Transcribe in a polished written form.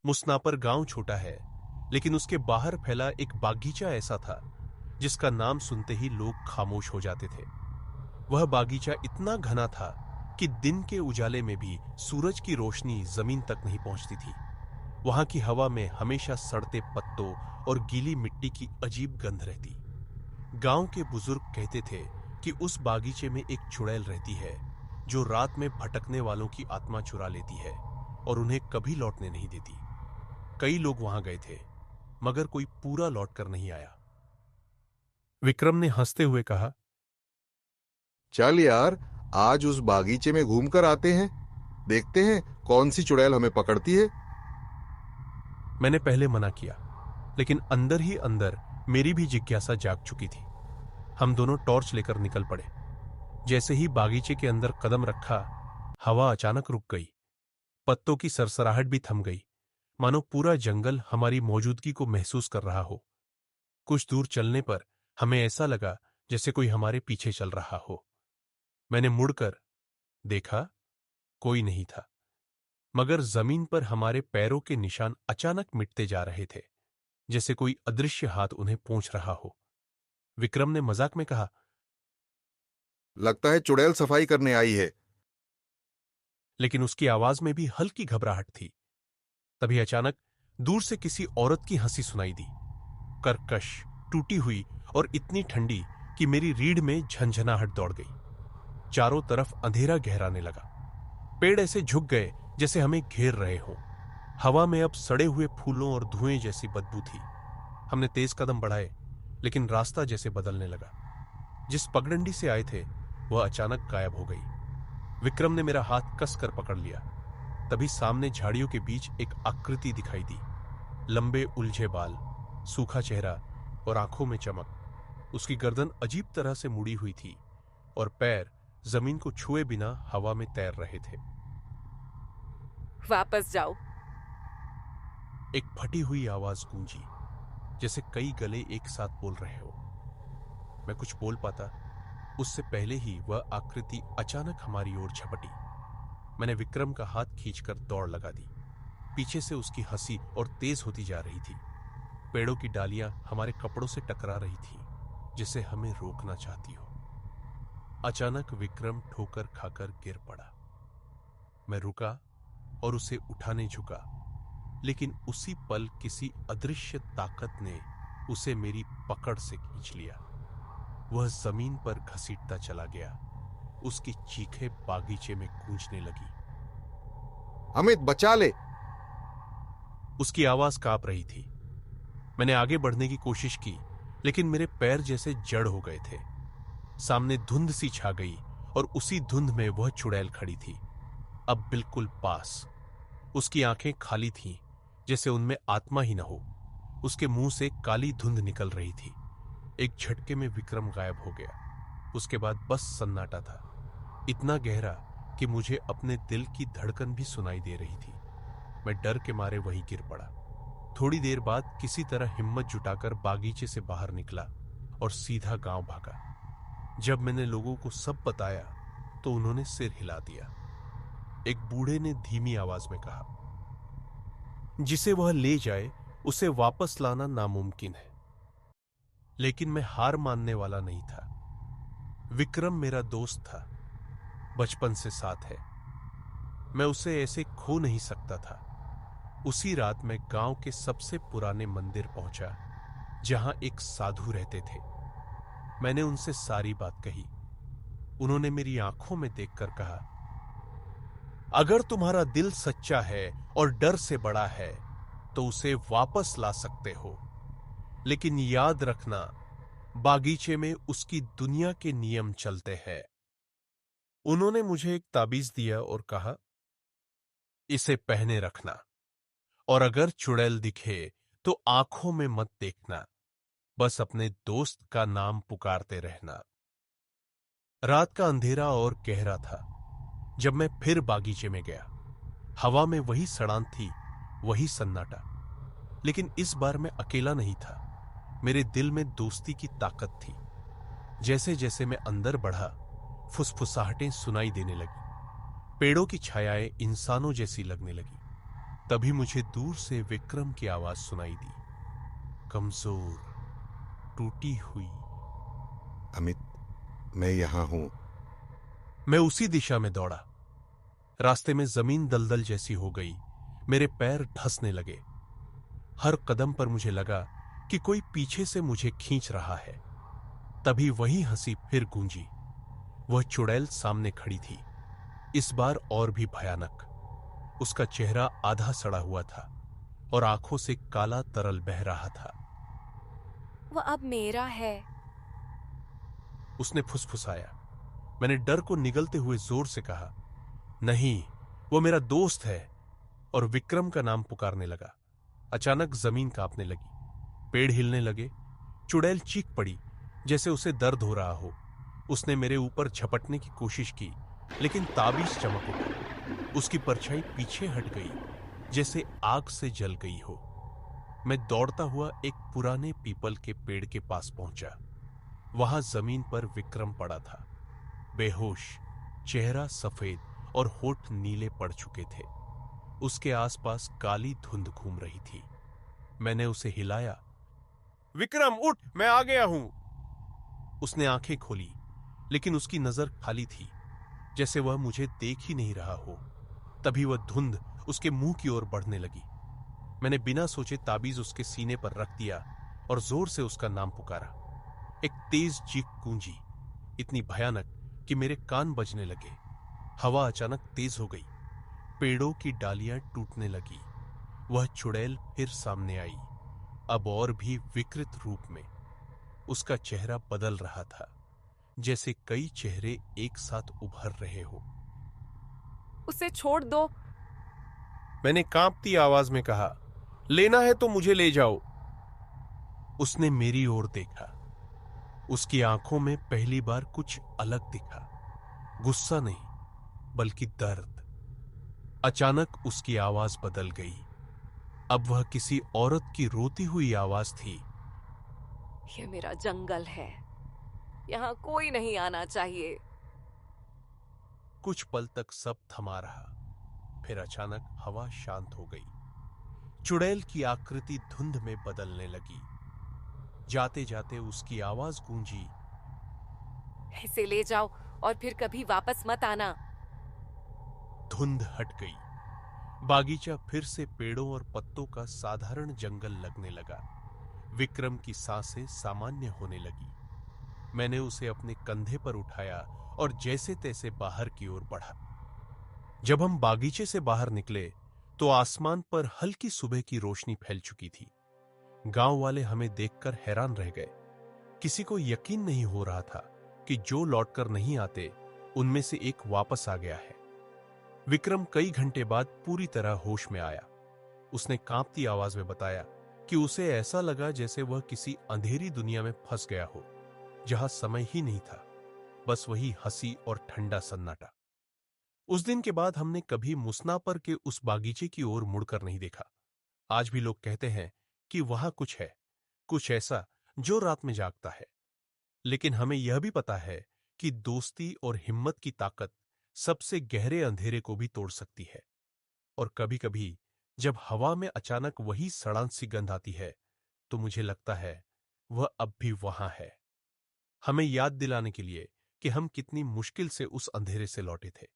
मुसनापर गांव छोटा है, लेकिन उसके बाहर फैला एक बागीचा ऐसा था जिसका नाम सुनते ही लोग खामोश हो जाते थे। वह बागीचा इतना घना था कि दिन के उजाले में भी सूरज की रोशनी जमीन तक नहीं पहुंचती थी। वहां की हवा में हमेशा सड़ते पत्तों और गीली मिट्टी की अजीब गंध रहती। गांव के बुजुर्ग कहते थे कि उस बागीचे में एक चुड़ैल रहती है जो रात में भटकने वालों की आत्मा चुरा लेती है और उन्हें कभी लौटने नहीं देती। कई लोग वहां गए थे, मगर कोई पूरा लौटकर नहीं आया। विक्रम ने हंसते हुए कहा, चल यार, आज उस बागीचे में घूम कर आते हैं, देखते हैं कौन सी चुड़ैल हमें पकड़ती है। मैंने पहले मना किया, लेकिन अंदर ही अंदर मेरी भी जिज्ञासा जाग चुकी थी। हम दोनों टॉर्च लेकर निकल पड़े। जैसे ही बागीचे के अंदर कदम रखा, हवा अचानक रुक गई। पत्तों की सरसराहट भी थम गई, मानो पूरा जंगल हमारी मौजूदगी को महसूस कर रहा हो। कुछ दूर चलने पर हमें ऐसा लगा जैसे कोई हमारे पीछे चल रहा हो। मैंने मुड़कर देखा, कोई नहीं था, मगर जमीन पर हमारे पैरों के निशान अचानक मिटते जा रहे थे, जैसे कोई अदृश्य हाथ उन्हें पोंछ रहा हो। विक्रम ने मजाक में कहा, लगता है चुड़ैल सफाई करने आई है। लेकिन उसकी आवाज में भी हल्की घबराहट थी। तभी अचानक दूर से किसी औरत की हंसी सुनाई दी, कर्कश, टूटी हुई और इतनी ठंडी कि मेरी रीढ़ में झंझनाहट दौड़ गई। चारों तरफ अंधेरा गहराने लगा। पेड़ ऐसे झुक गए जैसे हमें घेर रहे हों। हवा में अब सड़े हुए फूलों और धुएं जैसी बदबू थी। हमने तेज कदम बढ़ाए, लेकिन रास्ता जैसे बदलने लगा। जिस पगडंडी से आए थे वह अचानक गायब हो गई। विक्रम ने मेरा हाथ कसकर पकड़ लिया। तभी सामने झाड़ियों के बीच एक आकृति दिखाई दी। लंबे उलझे बाल, सूखा चेहरा और आंखों में चमक। उसकी गर्दन अजीब तरह से मुड़ी हुई थी और पैर जमीन को छुए बिना हवा में तैर रहे थे। वापस जाओ। एक फटी हुई आवाज गूंजी, जैसे कई गले एक साथ बोल रहे हो। मैं कुछ बोल पाता उससे पहले ही वह आकृति अचानक हमारी ओर झपटी। मैंने विक्रम का हाथ खींचकर दौड़ लगा दी। पीछे से उसकी हंसी और तेज होती जा रही थी। पेड़ों की डालियां हमारे कपड़ों से टकरा रही थी, जिसे हमें रोकना चाहती हो। अचानक विक्रम ठोकर खाकर गिर पड़ा। मैं रुका और उसे उठाने झुका, लेकिन उसी पल किसी अदृश्य ताकत ने उसे मेरी पकड़ से खींच लिया। वह जमीन पर घसीटता चला गया। उसकी चीखें बागीचे में गूंजने लगी। अमित, बचा ले। उसकी आवाज कांप रही थी। मैंने आगे बढ़ने की कोशिश की, लेकिन मेरे पैर जैसे जड़ हो गए थे। सामने धुंध सी छा गई और उसी धुंध में वह चुड़ैल खड़ी थी, अब बिल्कुल पास। उसकी आंखें खाली थीं, जैसे उनमें आत्मा ही न हो। उसके मुंह से काली धुंध निकल रही थी। एक झटके में विक्रम गायब हो गया। उसके बाद बस सन्नाटा था, इतना गहरा कि मुझे अपने दिल की धड़कन भी सुनाई दे रही थी। मैं डर के मारे वहीं गिर पड़ा। थोड़ी देर बाद किसी तरह हिम्मत जुटाकर बागीचे से बाहर निकला और सीधा गांव भागा। जब मैंने लोगों को सब बताया तो उन्होंने सिर हिला दिया। एक बूढ़े ने धीमी आवाज में कहा, जिसे वह ले जाए उसे वापस लाना नामुमकिन है। लेकिन मैं हार मानने वाला नहीं था। विक्रम मेरा दोस्त था, बचपन से साथ है। मैं उसे ऐसे खो नहीं सकता था। उसी रात मैं गांव के सबसे पुराने मंदिर पहुंचा, जहां एक साधु रहते थे। मैंने उनसे सारी बात कही। उन्होंने मेरी आंखों में देखकर कहा, अगर तुम्हारा दिल सच्चा है और डर से बड़ा है तो उसे वापस ला सकते हो, लेकिन याद रखना, बागीचे में उसकी दुनिया के नियम चलते हैं। उन्होंने मुझे एक ताबीज दिया और कहा, इसे पहने रखना, और अगर चुड़ैल दिखे तो आंखों में मत देखना, बस अपने दोस्त का नाम पुकारते रहना। रात का अंधेरा और गहरा था जब मैं फिर बागीचे में गया। हवा में वही सड़ांत थी, वही सन्नाटा, लेकिन इस बार मैं अकेला नहीं था। मेरे दिल में दोस्ती की ताकत थी। जैसे जैसे मैं अंदर बढ़ा, फुसफुसाहटें सुनाई देने लगी। पेड़ों की छायाएं इंसानों जैसी लगने लगी। तभी मुझे दूर से विक्रम की आवाज सुनाई दी, कमजोर, टूटी हुई। अमित, मैं यहां हूं। मैं उसी दिशा में दौड़ा। रास्ते में जमीन दलदल जैसी हो गई, मेरे पैर धंसने लगे। हर कदम पर मुझे लगा कि कोई पीछे से मुझे खींच रहा है। तभी वही हंसी फिर गूंजी। वह चुड़ैल सामने खड़ी थी, इस बार और भी भयानक। उसका चेहरा आधा सड़ा हुआ था और आंखों से काला तरल बह रहा था। वो अब मेरा है। उसने फुसफुसाया। मैंने डर को निगलते हुए जोर से कहा, नहीं, वो मेरा दोस्त है। और विक्रम का नाम पुकारने लगा। अचानक जमीन कांपने लगी, पेड़ हिलने लगे। चुड़ैल चीख पड़ी, जैसे उसे दर्द हो रहा हो। उसने मेरे ऊपर झपटने की कोशिश की, लेकिन ताबीज चमक उठी। उसकी परछाई पीछे हट गई, जैसे आग से जल गई हो। मैं दौड़ता हुआ एक पुराने पीपल के पेड़ के पास पहुंचा। वहां जमीन पर विक्रम पड़ा था, बेहोश, चेहरा सफेद और होठ नीले पड़ चुके थे। उसके आसपास काली धुंध घूम रही थी। मैंने उसे हिलाया, विक्रम उठ, मैं आ गया हूं। उसने आंखें खोली, लेकिन उसकी नजर खाली थी, जैसे वह मुझे देख ही नहीं रहा हो। तभी वह धुंध उसके मुंह की ओर बढ़ने लगी। मैंने बिना सोचे ताबीज उसके सीने पर रख दिया और जोर से उसका नाम पुकारा। एक तेज चीख गूंजी, इतनी भयानक कि मेरे कान बजने लगे। हवा अचानक तेज हो गई, पेड़ों की डालियां टूटने लगी। वह चुड़ैल फिर सामने आई, अब और भी विकृत रूप में। उसका चेहरा बदल रहा था, जैसे कई चेहरे एक साथ उभर रहे हो। उसे छोड़ दो। मैंने कांपती आवाज में कहा, लेना है तो मुझे ले जाओ। उसने मेरी ओर देखा। उसकी आंखों में पहली बार कुछ अलग दिखा, गुस्सा नहीं बल्कि दर्द। अचानक उसकी आवाज बदल गई। अब वह किसी औरत की रोती हुई आवाज थी। ये मेरा जंगल है, यहाँ कोई नहीं आना चाहिए। कुछ पल तक सब थमा रहा, फिर अचानक हवा शांत हो गई। चुड़ैल की आकृति धुंध में बदलने लगी। जाते जाते उसकी आवाज गूंजी, इसे ले जाओ और फिर कभी वापस मत आना। धुंध हट गई। बागीचा फिर से पेड़ों और पत्तों का साधारण जंगल लगने लगा। विक्रम की सांसें सामान्य होने लगी। मैंने उसे अपने कंधे पर उठाया और जैसे तैसे बाहर की ओर बढ़ा। जब हम बागीचे से बाहर निकले तो आसमान पर हल्की सुबह की रोशनी फैल चुकी थी। गांव वाले हमें देखकर हैरान रह गए। किसी को यकीन नहीं हो रहा था कि जो लौटकर नहीं आते उनमें से एक वापस आ गया है। विक्रम कई घंटे बाद पूरी तरह होश में आया। उसने कांपती आवाज में बताया कि उसे ऐसा लगा जैसे वह किसी अंधेरी दुनिया में फंस गया हो, जहां समय ही नहीं था, बस वही हंसी और ठंडा सन्नाटा। उस दिन के बाद हमने कभी मुसनापर के उस बागीचे की ओर मुड़कर नहीं देखा। आज भी लोग कहते हैं कि वहां कुछ है, कुछ ऐसा जो रात में जागता है। लेकिन हमें यह भी पता है कि दोस्ती और हिम्मत की ताकत सबसे गहरे अंधेरे को भी तोड़ सकती है। और कभी-कभी जब हवा में अचानक वही सड़ांत सी गंध आती है, तो मुझे लगता है वह अब भी वहां है, हमें याद दिलाने के लिए कि हम कितनी मुश्किल से उस अंधेरे से लौटे थे।